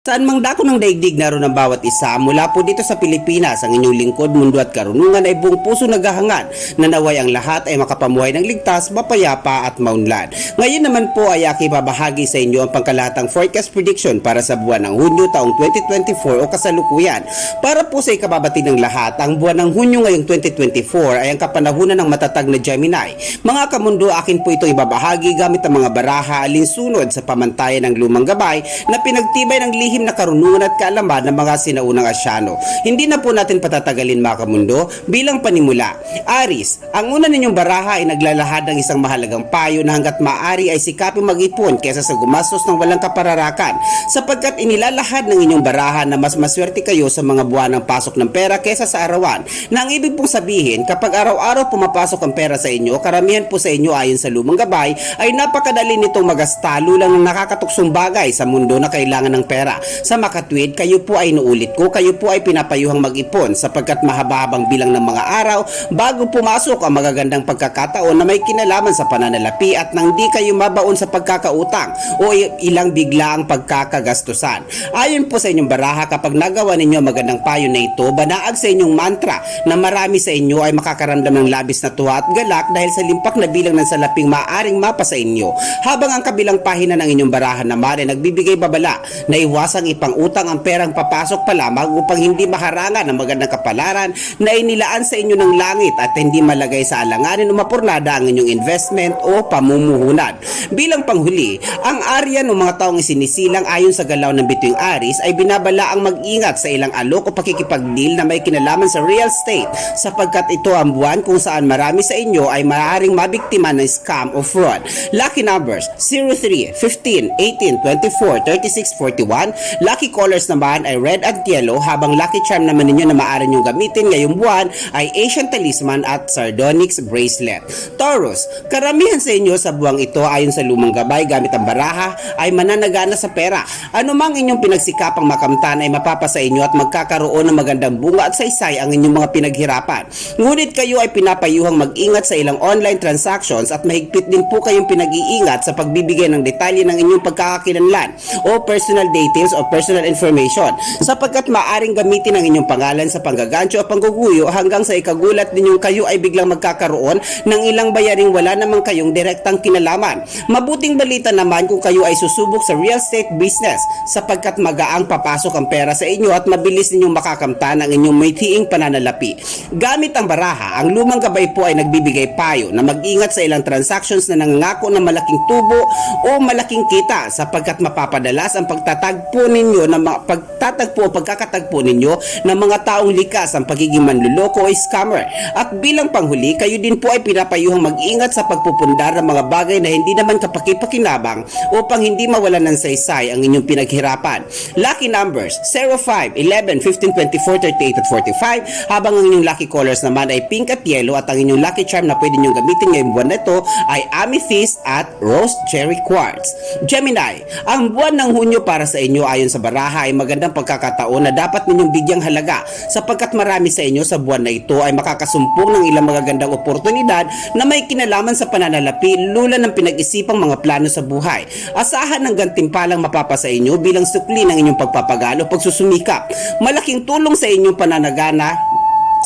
Saan mang dako ng daigdig naroon ang bawat isa, mula po dito sa Pilipinas, ang inyong lingkod, mundo at karunungan ay buong puso naghahangad na naway ang lahat ay makapamuhay ng ligtas, mapayapa at maunlad. Ngayon naman po ay aking babahagi sa inyo ang pangkalahatang forecast prediction para sa buwan ng Hunyo taong 2024 o kasalukuyan. Para po sa ikababati ng lahat, ang buwan ng Hunyo ngayong 2024 ay ang kapanahunan ng matatag na Gemini. Mga kamundo, akin po ito ibabahagi gamit ang mga baraha alinsunod sa pamantayan ng lumang gabay na pinagtibay ng lihim na karunungan at kaalaman ng mga sinaunang Asyano. Hindi na po natin patatagalin mga kamundo, bilang panimula. Aris, ang una ninyong baraha ay naglalahad ng isang mahalagang payo na hanggat maaari ay sikapin mag-ipon kesa sa gumastos ng walang kapararakan, sapagkat inilalahad ng inyong baraha na mas maswerte kayo sa mga buwan ng pasok ng pera kesa sa arawan, na ang ibig pong sabihin kapag araw-araw pumapasok ang pera sa inyo, karamihan po sa inyo ayon sa lumang gabay ay napakadali nitong magasta lulang ng nakakatuksong bagay sa mundo na kailangan ng pera. Sa makatwid, kayo po ay inuulit ko, kayo po ay pinapayuhang mag-ipon sapagkat mahaba-habang bilang ng mga araw bago pumasok ang magagandang pagkakataon na may kinalaman sa pananalapi at nang di kayo mabaon sa pagkakautang o ilang bigla ang pagkakagastusan. Ayon po sa inyong baraha, kapag nagawa ninyo magandang payo na ito, banaag sa inyong mantra na marami sa inyo ay makakaramdam ng labis na tuwa at galak dahil sa limpak na bilang ng salaping maaring mapa sa inyo. Habang ang kabilang pahina ng inyong baraha naman ay nagbibigay babala na iwasang ipang-utang ang perang papasok pa lamang upang hindi maharangan ng magandang kapalaran na inilaan sa inyo ng langit at hindi malagay sa alanganin o mapurnada ang inyong investment o pamumuhunan. Bilang panghuli, ang Arya ng mga taong isinisilang ayon sa galaw ng bituing Aris ay binabala ang mag-ingat sa ilang alok o pakikipag-deal na may kinalaman sa real estate, sapagkat ito ang buwan kung saan marami sa inyo ay maaaring mabiktima ng scam o fraud. Lucky numbers 03, 15, 18, 24, 36, 41. Lucky colors naman ay red at yellow, habang lucky charm naman ninyo na maaari nyo gamitin ngayong buwan ay Asian Talisman at Sardonyx Bracelet. Taurus, karamihan sa inyo sa buwang ito ayon sa lumang gabay gamit ang baraha ay mananagana sa pera. Anumang inyong pinagsikapang makamtan ay mapapasa inyo at magkakaroon ng magandang bunga at saysay ang inyong mga pinaghirapan. Ngunit kayo ay pinapayuhang mag-ingat sa ilang online transactions at mahigpit din po kayong pinag-iingat sa pagbibigay ng detalye ng inyong pagkakakilanlan o personal details o personal information, sapagkat maaring gamitin ang inyong pangalan sa panggagancho o pangguguyo hanggang sa ikagulat ninyong kayo ay biglang magkakaroon ng ilang bayaring wala namang kayong direktang kinalaman. Mabuting balita naman kung kayo ay susubok sa real estate business, sapagkat magaang papasok ang pera sa inyo at mabilis ninyong makakamtan ang inyong may tiing pananalapi. Gamit ang baraha, ang lumang gabay po ay nagbibigay payo na mag-ingat sa ilang transactions na nangangako ng malaking tubo o malaking kita, sapagkat mapapadalas ang pagtatagpo o pagkakatagpo ninyo ng mga taong likas ang pagiging manluloko o scammer. At bilang panghuli, kayo din po ay pinapayuhang mag-ingat sa pagpupundar ng mga bagay na hindi naman kapakipakinabang upang hindi mawalan ng saysay ang inyong pinaghirapan. Lucky numbers 05, 11, 15, 24, 38 at 45, habang ang inyong lucky colors naman ay pink at yellow, at ang inyong lucky charm na pwede nyong gamitin ngayong buwan na ito ay amethyst at rose cherry quartz. Gemini, ang buwan ng Hunyo para sa inyo ayon sa baraha ay magandang pagkakataon na dapat ninyong bigyang halaga, sapagkat marami sa inyo sa buwan na ito ay makakasumpong ng ilang magagandang oportunidad na may kinalaman sa pananalapi lula ng pinag-isipang mga plano sa buhay. Asahan ng gantimpalang mapapasa inyo bilang sukli ng inyong pagpapagalo o pagsusumikap. Malaking tulong sa inyong pananagana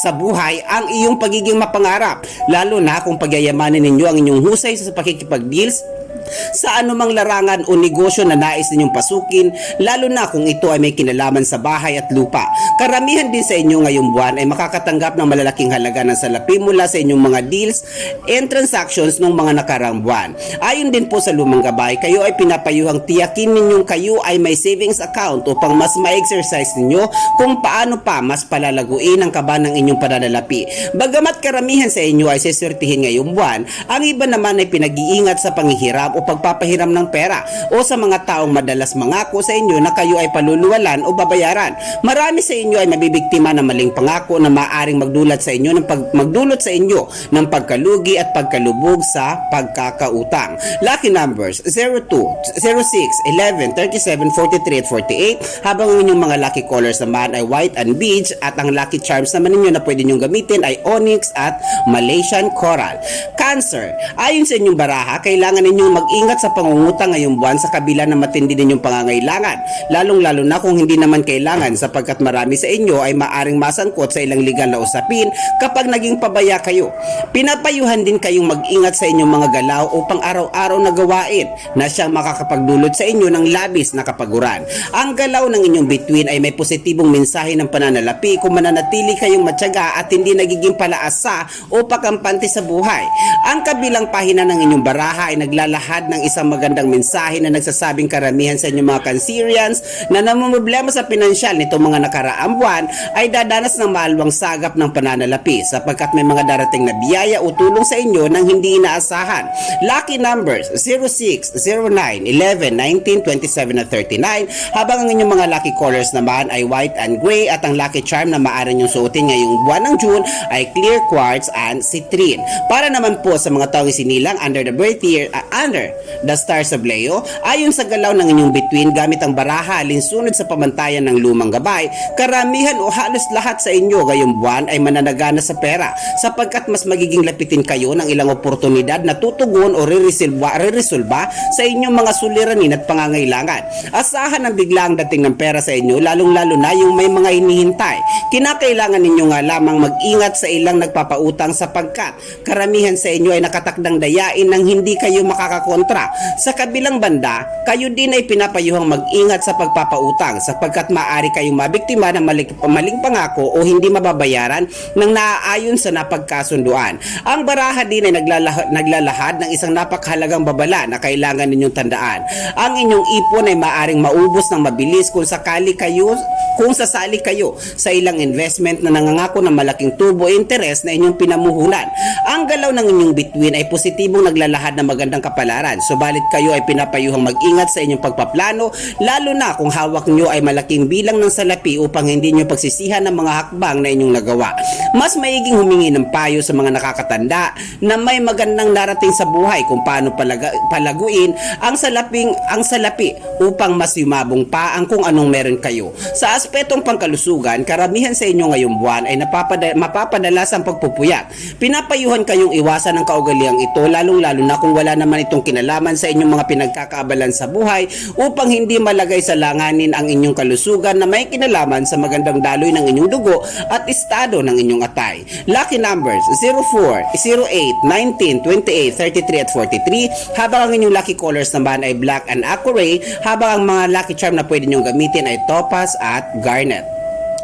sa buhay ang iyong pagiging mapangarap, lalo na kung pagyayamanin ninyo ang inyong husay sa pakikipag-deals sa anumang larangan o negosyo na nais ninyong pasukin, lalo na kung ito ay may kinalaman sa bahay at lupa. Karamihan din sa inyo ngayong buwan ay makakatanggap ng malalaking halaga ng salapi mula sa inyong mga deals and transactions ng mga nakarang buwan. Ayon din po sa lumang gabay, kayo ay pinapayuhang tiyakin ninyong kayo ay may savings account upang mas ma-exercise ninyo kung paano pa mas palalaguin ang kaba ng inyong pananalapi. Bagamat karamihan sa inyo ay siswertihin ngayong buwan, ang iba naman ay pinag-iingat sa panghihirap o pagpapahiram ng pera o sa mga taong madalas mangako sa inyo na kayo ay paluluwalan o babayaran. Marami sa inyo ay mabibiktima ng maling pangako na maaaring magdulot sa inyo ng pagkalugi at pagkalubog sa pagkakautang. Lucky numbers 02, 06, 11, 37, 43 at 48, habang ang inyong mga lucky colors naman ay white and beige, at ang lucky charms naman ninyo na pwede nyong gamitin ay onyx at Malaysian coral. Cancer, ayon sa inyong baraha, kailangan ninyong mag-ingat sa pangungutang ngayong buwan sa kabila ng matindi ninyong pangangailangan, lalong-lalo na kung hindi naman kailangan sapagkat marami sa inyo ay maaring masangkot sa ilang legal na usapin kapag naging pabaya kayo. Pinapayuhan din kayong mag-ingat sa inyong mga galaw upang araw-araw na gawain na siyang makakapagdulot sa inyo ng labis na kapaguran. Ang galaw ng inyong bituin ay may positibong mensahe ng pananalapi kung mananatili kayong matyaga at hindi nagiging palaasa o pakampante sa buhay. Ang kabilang pahina ng inyong baraha ay naglalahad ng isang magandang mensahe na nagsasabing karamihan sa inyong mga Cancerians na namumroblema sa pinansyal nitong mga nakaraang buwan ay dadanas ng maalwang sagap ng pananalapi sapagkat may mga darating na biyaya o tulong sa inyo nang hindi inaasahan. Lucky numbers 06, 09, 11, 19, 27 at 39, habang ang inyong mga lucky colors naman ay white and gray at ang lucky charm na maaari niyong suotin ngayong buwan ng June ay clear quartz and citrine. Para naman po sa mga taong isinilang under the birth year under the stars of Leo, ayon sa galaw ng inyong bituin gamit ang baraha alinsunod sa pamantayan ng lumang gabay, karamihan o halos lahat sa inyo ngayong buwan ay mananagana sa pera sapagkat mas magiging lapitin kayo ng ilang oportunidad na tutugon o re-resolba sa inyong mga suliranin at pangangailangan. Asahan ang biglang dating ng pera sa inyo, lalong-lalo na yung may mga hinihintay. Kinakailangan ninyo nga lamang mag-ingat sa ilang nagpapautang sapagkat karamihan sa inyo ay nakatakdang dayain nang hindi kayo makakakontra. Sa kabilang banda, kayo din ay pinapayuhang mag-ingat sa pagpapautang sapagkat maaari kayong mabiktima ng maling pangako o hindi mababayaran ng naaayon sa napagkasunduan. Ang baraha din ay naglalahad ng isang napakahalagang babala na kailangan ninyong tandaan. Ang inyong ipon ay maaring maubos ng mabilis kung sasali kayo sa ilang investment na nangangako ng malaking tubo o interes na inyong pinamuhunan. Ang galaw ng inyong bituin ay positibong naglalahad ng magandang kapalaran, subalit kayo ay pinapayuhang mag-ingat sa inyong pagpaplano, lalo na kung hawak nyo ay malaking bilang ng salapi upang hindi nyo pagsisihan ng mga hakbang na inyong nagawa. Mas maiging humingi ng payo sa mga nakakatanda na may magandang narating sa buhay kung paano palaguin ang salapi upang mas yumabong pa ang kung anong meron kayo. Sa aspetong pangkalusugan, karamihan sa inyo ngayong buwan ay mapapadalas ang pagpupuyat. Pinapayuhan kayong iwasan ang kaugaliang ito, lalong-lalo na kung wala naman itong kinalaman sa inyong mga pinagkakaabalan sa buhay upang hindi malagay sa langanin ang inyong kalusugan na may kinalaman sa magandang daloy ng inyong dugo at estado ng inyong atay. Lucky numbers 04, 08, 19, 28, 33 at 43, habang ang inyong lucky colors naman ay black and aqua ray, habang ang mga lucky charm na pwede nyong gamitin ay topaz at garnet.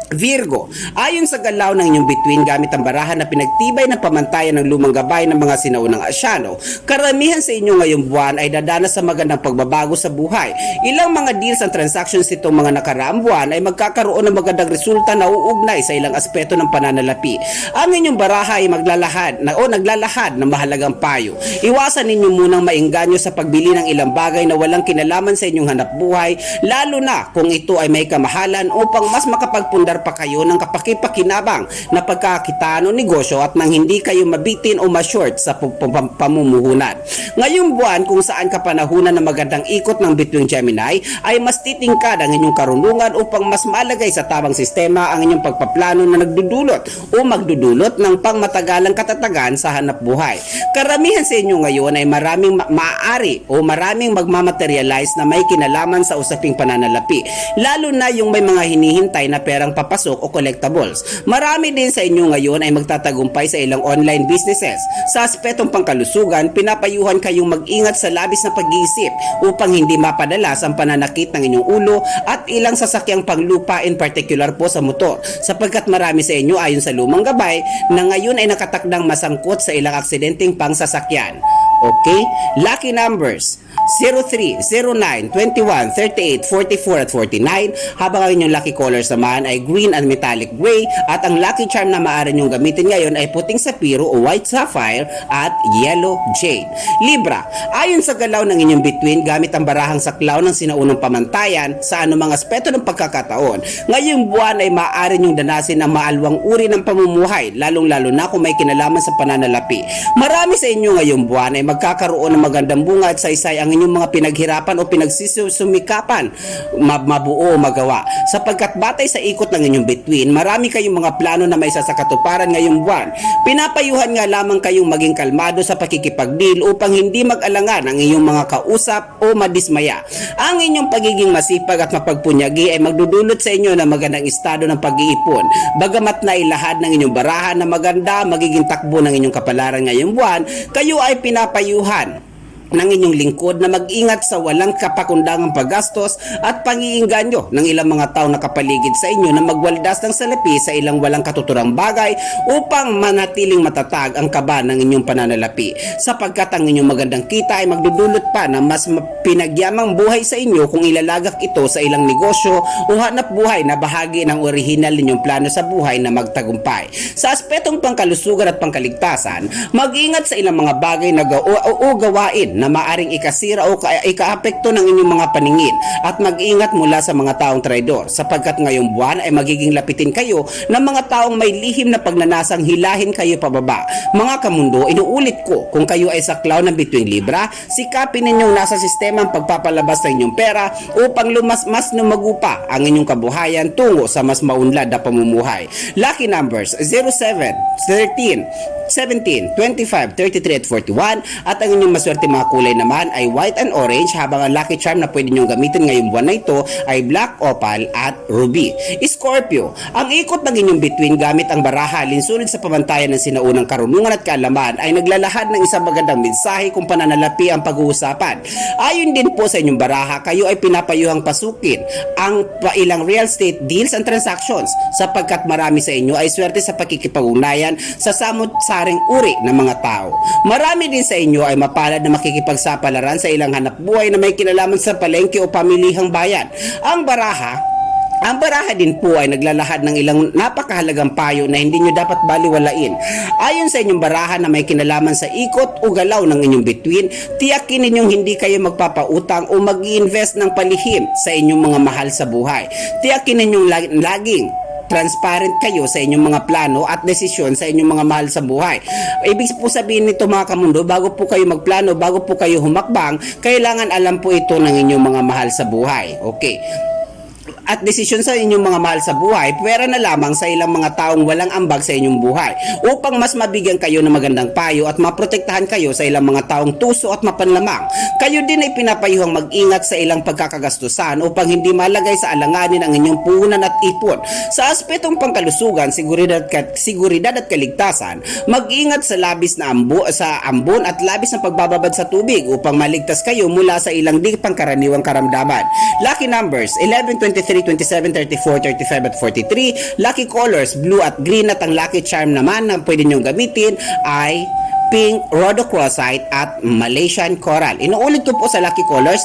Virgo, ayon sa galaw ng inyong bituin gamit ang barahan na pinagtibay ng pamantayan ng lumang gabay ng mga sinaunang Asyano, karamihan sa inyo ngayong buwan ay dadanas sa magandang pagbabago sa buhay. Ilang mga deals at transactions nitong mga nakaraang buwan ay magkakaroon ng magandang resulta na uugnay sa ilang aspeto ng pananalapi. Ang inyong baraha ay naglalahad ng mahalagang payo. Iwasan ninyo munang maengganyo sa pagbili ng ilang bagay na walang kinalaman sa inyong hanapbuhay, lalo na kung ito ay may kamahalan upang mas makapagpundar pa kayo ng kapakipakinabang na pagkakitaan o negosyo at nang hindi kayo mabitin o ma-short sa pamumuhunan. Ngayong buwan kung saan kapanahunan ng magandang ikot ng bituing Gemini ay mas titingkad ang inyong karunungan upang mas malagay sa tamang sistema ang inyong pagpaplano na nagdudulot o magdudulot ng pangmatagalang katatagan sa hanap buhay. Karamihan sa inyo ngayon ay maraming maaari o maraming magmamaterialize na may kinalaman sa usaping pananalapi, lalo na yung may mga hinihintay na perang papasok o collectibles. Marami din sa inyo ngayon ay magtatagumpay sa ilang online businesses. Sa aspetong pangkalusugan, pinapayuhan kayong mag-ingat sa labis na pag-iisip upang hindi mapadalas ang pananakit ng inyong ulo at ilang sasakyang panglupa, in particular po sa motor, sapagkat marami sa inyo ayon sa lumang gabay na ngayon ay nakatakdang masangkot sa ilang aksidenteng pangsasakyan. Okay? Lucky numbers 03, 09, 21, 38, 44 at 49, habang ang inyong lucky colors naman ay green and metallic gray at ang lucky charm na maaari nyong gamitin ngayon ay puting sapiro o white sapphire at yellow jade. Libra, ayon sa galaw ng inyong bituin gamit ang barahang saklaw ng sinaunang pamantayan sa anumang aspeto ng pagkakataon, ngayong buwan ay maaari nyong danasin ang maalwang uri ng pamumuhay, lalong-lalo na kung may kinalaman sa pananalapi. Marami sa inyo ngayong buwan ay magkakaroon ng magandang bunga at saysay ang inyong mga pinaghirapan o pinagsisumikapan mabuo o magawa. sapagkat batay sa ikot ng inyong bituin, marami kayong mga plano na may sasakatuparan ngayong buwan. Pinapayuhan nga lamang kayong maging kalmado sa pakikipag-deal upang hindi mag-alangan ang inyong mga kausap o madismaya. Ang inyong pagiging masipag at mapagpunyagi ay magdudulot sa inyo ng magandang estado ng pag-iipon. Bagamat na ilahad ng inyong barahan na maganda magiging takbo ng inyong kapalaran ngayong buwan, kayo ay pinapayuhan ng inyong lingkod na mag-ingat sa walang kapakundangang paggastos at pangiinganyo ng ilang mga tao na kapaligid sa inyo na magwaldas ng salapi sa ilang walang katuturang bagay upang manatiling matatag ang kaba ng inyong pananalapi, sapagkat ang inyong magandang kita ay magdudulot pa na mas pinagyamang buhay sa inyo kung ilalagak ito sa ilang negosyo o hanap buhay na bahagi ng orihinal ninyong plano sa buhay na magtagumpay. Sa aspetong pangkalusugan at pangkaligtasan, mag-ingat sa ilang mga bagay na gawain na maaring ikasira o ikaapekto ng inyong mga paningin, at mag-ingat mula sa mga taong traidor, sapagkat ngayong buwan ay magiging lapitin kayo ng mga taong may lihim na pagnanasang hilahin kayo pababa. Mga kamundo, inuulit ko, kung kayo ay saklaw ng bituing libra, sikapin ninyong nasa sistema ang pagpapalabas ng inyong pera upang mas lumagupa ang inyong kabuhayan tungo sa mas maunlad na pamumuhay. Lucky numbers 07, 13, 17, 25, 33 at 41, at ang inyong maswerte mga kulay naman ay white and orange, habang ang lucky charm na pwede nyong gamitin ngayong buwan na ito ay black, opal at ruby. Scorpio, ang ikot ng inyong bituin gamit ang baraha linsunod sa pamantayan ng sinaunang karunungan at kaalaman ay naglalahad ng isang magandang mensahe kung pananalapi ang pag-uusapan. Ayon din po sa inyong baraha, kayo ay pinapayuhang pasukin ang ilang real estate deals and transactions, sapagkat marami sa inyo ay swerte sa pakikipag-ugnayan sa samot-saring uri ng mga tao. Marami din sa inyo ay mapalad na makikipagsapalaran sa ilang hanap buhay na may kinalaman sa palengke o pamilihang bayan. Ang baraha din po ay naglalahad ng ilang napakahalagang payo na hindi nyo dapat baliwalain. Ayon sa inyong baraha na may kinalaman sa ikot o galaw ng inyong bituin, tiyakin ninyong hindi kayo magpapautang o mag-i-invest ng palihim sa inyong mga mahal sa buhay. Tiyakin ninyong laging transparent kayo sa inyong mga plano at desisyon sa inyong mga mahal sa buhay. Ibig po sabihin nito mga kamundo, bago po kayo magplano, bago po kayo humakbang, kailangan alam po ito ng inyong mga mahal sa buhay. Okay. At desisyon sa inyong mga mahal sa buhay, pwera na lamang sa ilang mga taong walang ambag sa inyong buhay upang mas mabigyan kayo ng magandang payo at maprotektahan kayo sa ilang mga taong tuso at mapanlamang. Kayo din ay pinapayuhang mag-ingat sa ilang pagkakagastusan upang hindi malagay sa alanganin ang inyong puhunan at ipon. Sa aspetong pangkalusugan, seguridad at kaligtasan, mag-ingat sa labis na ambon at labis na pagbababad sa tubig upang maligtas kayo mula sa ilang di pangkaraniwang karamdaman. Lucky numbers 11, 23, 27, 34, 35 at 43. Lucky colors blue at green, at ang lucky charm naman na pwede nyong gamitin ay pink, rhodochrosite at Malaysian coral. Inuulit ko po sa lucky colors,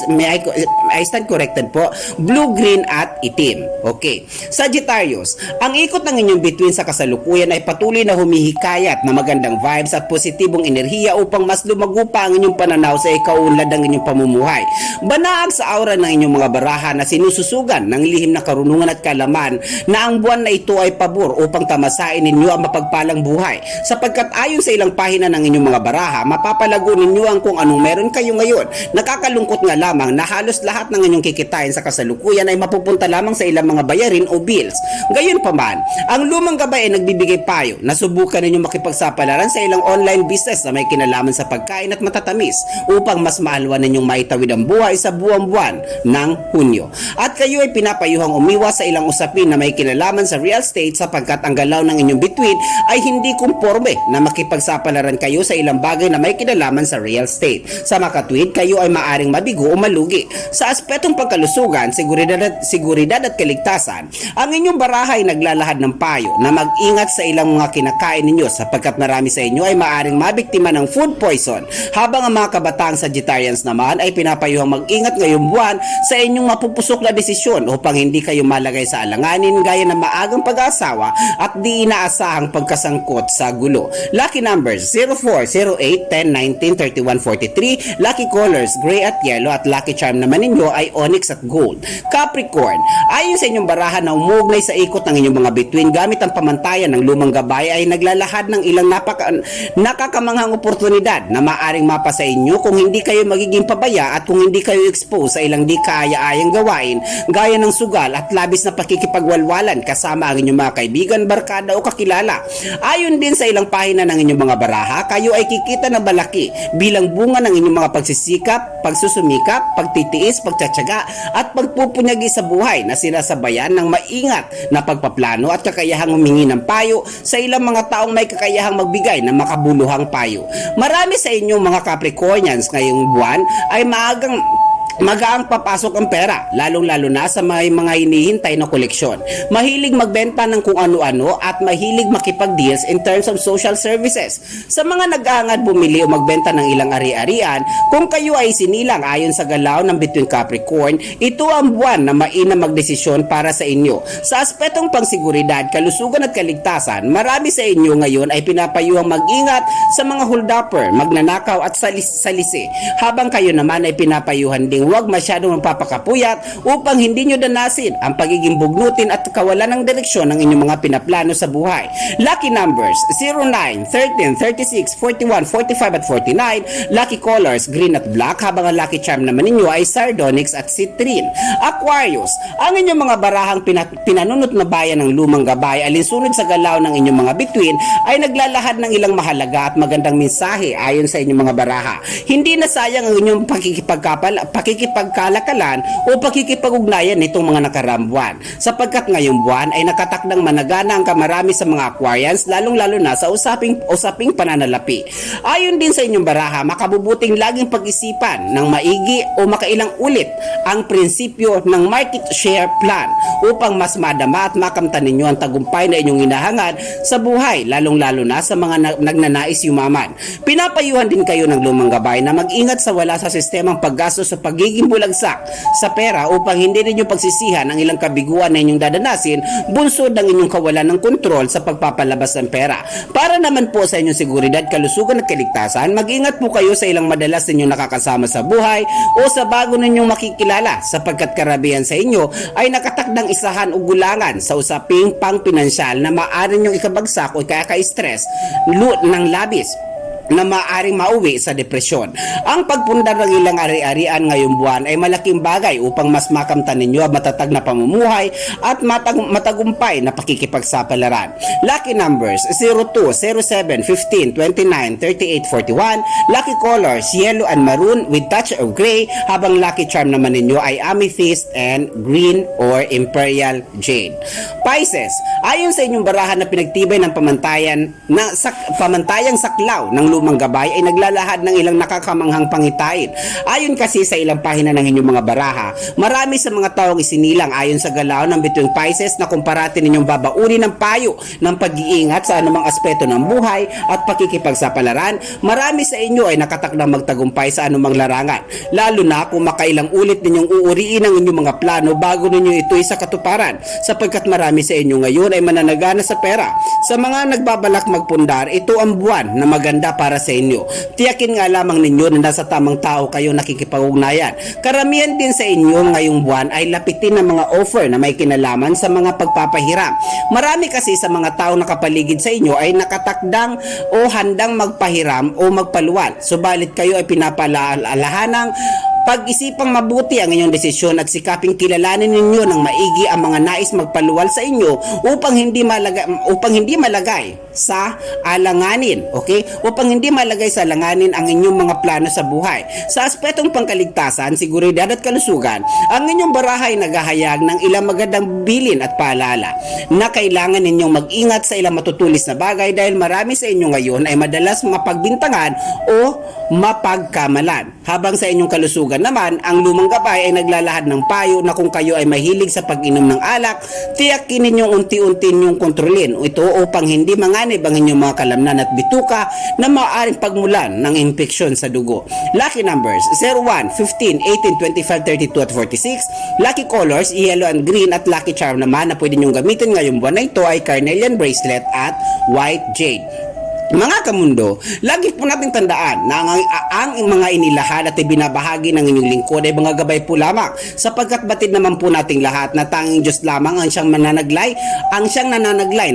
I stand corrected po, blue, green at itim. Okay. Sagittarius, ang ikot ng inyong bituin sa kasalukuyan ay patuloy na humihikayat na magandang vibes at positibong enerhiya upang mas lumago pa ang inyong pananaw sa ikaunlad ng inyong pamumuhay. Banaag sa aura ng inyong mga baraha na sinususugan ng lihim na karunungan at kalaman na ang buwan na ito ay pabor upang tamasain ninyo ang mapagpalang buhay, sapagkat ayon sa ilang pahina ng inyong mga baraha, mapapalago ninyo ang kung anong meron kayo ngayon. Nakakalungkot nga lamang na halos lahat ng inyong kikitain sa kasalukuyan ay mapupunta lamang sa ilang mga bayarin o bills. Gayunpaman, ang lumang gabay ay nagbibigay payo na subukan ninyo makipagsapalaran sa ilang online business na may kinalaman sa pagkain at matatamis upang mas maalwan ninyong maitawid ang buhay sa buwan-buwan ng Hunyo. At kayo ay pinapayuhang umiwas sa ilang usapin na may kinalaman sa real estate, sapagkat ang galaw ng inyong bituin ay hindi kumporme na makipagsapalaran kayo sa ilang bagay na may kinalaman sa real estate. Sa makatwid, kayo ay maaring mabigo o malugi. Sa aspetong pagkalusugan, seguridad at kaligtasan, ang inyong baraha ay naglalahad ng payo na mag-ingat sa ilang mga kinakain ninyo, sapagkat marami sa inyo ay maaring mabiktima ng food poison, habang ang mga kabataang Sagittarians naman ay pinapayuhang mag-ingat ngayong buwan sa inyong mapupusok na desisyon upang hindi kayo malagay sa alanganin gaya ng maagang pag-aasawa at di inaasahang pagkasangkot sa gulo. Lucky numbers 04, 04, 08, 10, 19, 31, 43. Lucky colors, gray at yellow, at lucky charm naman ninyo ay onyx at gold. Capricorn, ayon sa inyong barahan na umuugnay sa ikot ng inyong mga bituin gamit ang pamantayan ng lumang gabay ay naglalahad ng ilang nakakamanghang oportunidad na maaring mapa sa inyo kung hindi kayo magiging pabaya at kung hindi kayo expose sa ilang di kaaya-ayang gawain gaya ng sugal at labis na pakikipagwalwalan kasama ang inyong mga kaibigan, barkada o kakilala. Ayon din sa ilang pahina ng inyong mga baraha, kayo ay kikita na malaki bilang bunga ng inyong mga pagsisikap, pagsusumikap, pagtitiis, pagtsatsaga at pagpupunyagi sa buhay na sinasabayan ng maingat na pagpaplano at kakayahang humingi ng payo sa ilang mga taong may kakayahang magbigay ng makabuluhang payo. Marami sa inyong mga Capricornians ngayong buwan ay magaang papasok ang pera, lalong-lalo na sa mga hinihintay na koleksyon. Mahilig magbenta ng kung ano-ano at mahilig makipag-deals in terms of social services. Sa mga nag-aangad bumili o magbenta ng ilang ari-arian, kung kayo ay sinilang ayon sa galaw ng Bituin Capricorn, ito ang buwan na mainam magdesisyon para sa inyo. Sa aspetong pangsiguridad, kalusugan at kaligtasan, marami sa inyo ngayon ay pinapayuhang mag-ingat sa mga holdupper, magnanakaw at salisi, habang kayo naman ay pinapayuhan ding huwag masyadong magpapakapuyat upang hindi nyo danasin ang pagiging bugnutin at kawalan ng direksyon ng inyong mga pinaplano sa buhay. Lucky numbers 09, 13, 36, 41, 45 at 49. Lucky colors green at black, habang ang lucky charm naman ninyo ay sardonyx at citrine. Aquarius, ang inyong mga barahang pinanunot na bayan ng lumang gabay alinsunod sa galaw ng inyong mga bituin ay naglalahad ng ilang mahalaga at magandang mensahe ayon sa inyong mga baraha. Hindi na sayang ang inyong pakikipagkalakalan o pakikipag-ugnayan nitong mga nakarambuan, sapagkat ngayong buwan ay nakatakdang managana ang kamarami sa mga Aquarians, lalong-lalo na sa usaping pananalapi. Ayon din sa inyong baraha, makabubuting laging pag-isipan ng maigi o makailang ulit ang prinsipyo ng market share plan upang mas madama at makamtan ninyo ang tagumpay na inyong hinahangad sa buhay, lalong-lalo na sa mga nagnanais yumaman. Pinapayuhan din kayo ng lumang gabay na mag-ingat sa wala sa sistemang paggastos sa pagiging bulagsak sa pera upang hindi ninyo pagsisihan ang ilang kabiguan na inyong dadanasin bunsod ng inyong kawalan ng kontrol sa pagpapalabas ng pera. Para naman po sa inyong seguridad, kalusugan at kaligtasan, mag-ingat po kayo sa ilang madalas ninyong nakakasama sa buhay o sa bago ninyong makikilala, sapagkat karamihan sa inyo ay nakatakdang isahan o gulangan sa usaping pang-pinansyal na maaari ninyong ikabagsak o kaka-stress ng labis na maaaring mauwi sa depresyon. Ang pagpundar ng ilang ari-arian ngayong buwan ay malaking bagay upang mas makamtan ninyo ang matatag na pamumuhay at matagumpay na pakikipagsapalaran. Lucky numbers 02, 07, 15, 29, 38, 41. Lucky colors yellow and maroon with touch of gray, habang lucky charm naman ninyo ay amethyst and green or imperial jade. Pisces, ayon sa inyong barahan na pinagtibay ng pamantayang saklaw ng lumang gabay ay naglalahad ng ilang nakakamanghang pangitain. Ayon kasi sa ilang pahina ng inyong mga baraha, marami sa mga taong isinilang ayon sa galaw ng Bituin Pisces na kumparatin ninyong babauri ng payo ng pag-iingat sa anumang aspeto ng buhay at pakikipagsapalaran. Marami sa inyo ay nakatakdang magtagumpay sa anumang larangan, lalo na kung makailang ulit ninyong uuriin ang inyong mga plano bago ninyo ito'y sa katuparan, sapagkat marami sa inyo ngayon ay mananagana sa pera. Sa mga nagbabalak magpundar, ito ang buwan na maganda para sa inyo. Tiyakin nga lamang ninyo na nasa tamang tao kayo nakikipag-ugnayan. Karamihan din sa inyo ngayong buwan ay lapitin ng mga offer na may kinalaman sa mga pagpapahiram. Marami kasi sa mga tao nakapaligid sa inyo ay nakatakdang o handang magpahiram o magpaluwal. Subalit kayo ay pinapalaalahanang pag-isipang mabuti ang inyong desisyon at sikaping kilalanin ninyo ng maigi ang mga nais magpaluwal sa inyo upang hindi malagay sa alanganin, okay? Upang hindi malagay sa alanganin ang inyong mga plano sa buhay. Sa aspetong pangkaligtasan, seguridad at kalusugan, ang inyong baraha ay naghahayag ng ilang magandang bilin at paalala na kailangan ninyong mag-ingat sa ilang matutulis na bagay dahil marami sa inyo ngayon ay madalas mapagbintangan o mapagkamalan. Habang sa inyong kalusugan naman, ang lumang gabay ay naglalahad ng payo na kung kayo ay mahilig sa pag-inom ng alak, tiyakin ninyong unti-unti ninyong kontrolin ito upang hindi manganib ang inyong mga kalamnan at bituka na maaaring pagmulan ng impeksyon sa dugo. Lucky numbers 01, 15, 18, 25, 32 at 46. Lucky colors yellow and green, at lucky charm naman na pwede ninyong gamitin ngayong buwan na ito ay carnelian bracelet at white jade. Mga kamundo, lagi po natin tandaan na ang mga inilahad at ibinabahagi ng inyong lingkod ay mga gabay po lamang, sapagkat batid naman po nating lahat na tanging Diyos lamang ang siyang nananaglay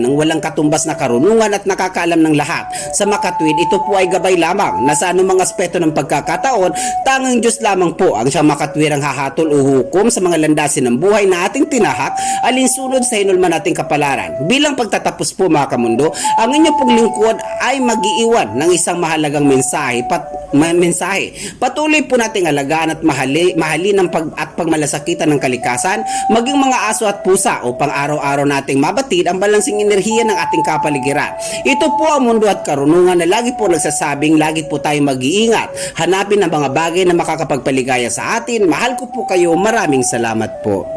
ng walang katumbas na karunungan at nakakaalam ng lahat. Sa makatwid, ito po ay gabay lamang na sa anumang aspeto ng pagkakataon, tanging Diyos lamang po ang siyang makatwirang hahatol o hukom sa mga landasin ng buhay na ating tinahak, alinsunod sa hinulman nating kapalaran. Bilang pagtatapos po mga kamundo, ang inyong pong lingkod ay mag-iiwan ng isang mahalagang mensahe. Patuloy po nating alagaan at mahalin at pagmalasakitan ng kalikasan, maging mga aso at pusa upang araw-araw nating mabatid ang balansing enerhiya ng ating kapaligiran. Ito po ang mundo at karunungan na lagi po nagsasabing lagi po tayong mag-iingat. Hanapin ang mga bagay na makakapagpaligaya sa atin. Mahal ko po kayo. Maraming salamat po.